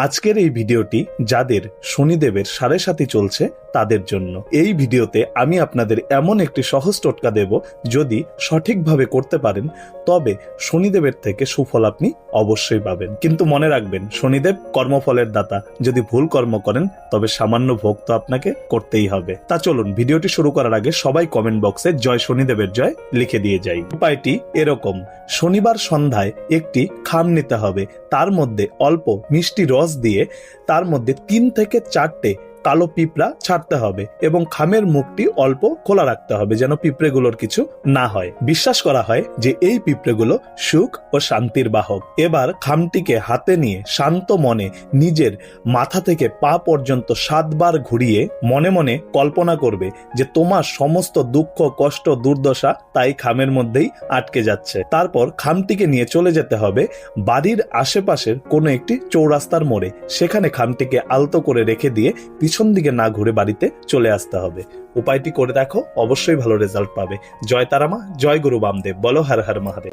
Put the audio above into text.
আজকের এই ভিডিওটি যাদের শনিদেবের সাড়ে সাতি চলছে তাদের জন্য। এই ভিডিওতে আমি আপনাদের এমন একটি সহজ টোটকা দেব, যদি সঠিকভাবে করতে পারেন তবে শনিদেবের থেকে সুফল আপনি অবশ্যই পাবেন। কিন্তু মনে রাখবেন, শনিদেব কর্মফলের দাতা, যদি ভুল কর্ম করেন তবে সামান্য ভোগ তো আপনাকে করতেই হবে। তা চলুন ভিডিওটি শুরু করার আগে সবাই কমেন্ট বক্সে জয় শনিদেবের জয় লিখে দিয়ে যাই। উপায়টি এরকম: শনিবার সন্ধ্যায় একটি খাম নিতে হবে, তার মধ্যে অল্প মিষ্টি রস দিয়ে তার মধ্যে 3 থেকে 4টে কালো পিঁপড়া ছাড়তে হবে এবং খামের মুখটি অল্প খোলা রাখতে হবে যেন পিঁপড়েগুলোর কিছু না হয়। বিশ্বাস করা হয় যে এই পিঁপড়েগুলো সুখ ও শান্তির বাহক। এবার খামটিকে হাতে নিয়ে শান্ত মনে নিজের মাথা থেকে পা পর্যন্ত 7 বার ঘুরিয়ে মনে মনে কল্পনা করবে যে তোমার সমস্ত দুঃখ, কষ্ট, দুর্দশা তাই খামের মধ্যেই আটকে যাচ্ছে। তারপর খামটিকে নিয়ে চলে যেতে হবে বাড়ির আশেপাশের কোনো একটি চৌরাস্তার মোড়ে। সেখানে খামটিকে আলতো করে রেখে দিয়ে পিছন দিকে না ঘুরে বাড়িতে চলে আসতে হবে। উপায়টি করে দেখো, অবশ্যই ভালো রেজাল্ট পাবে। জয় তারামা, জয় গুরু বামদেব, বলো হর হর মহাদেব।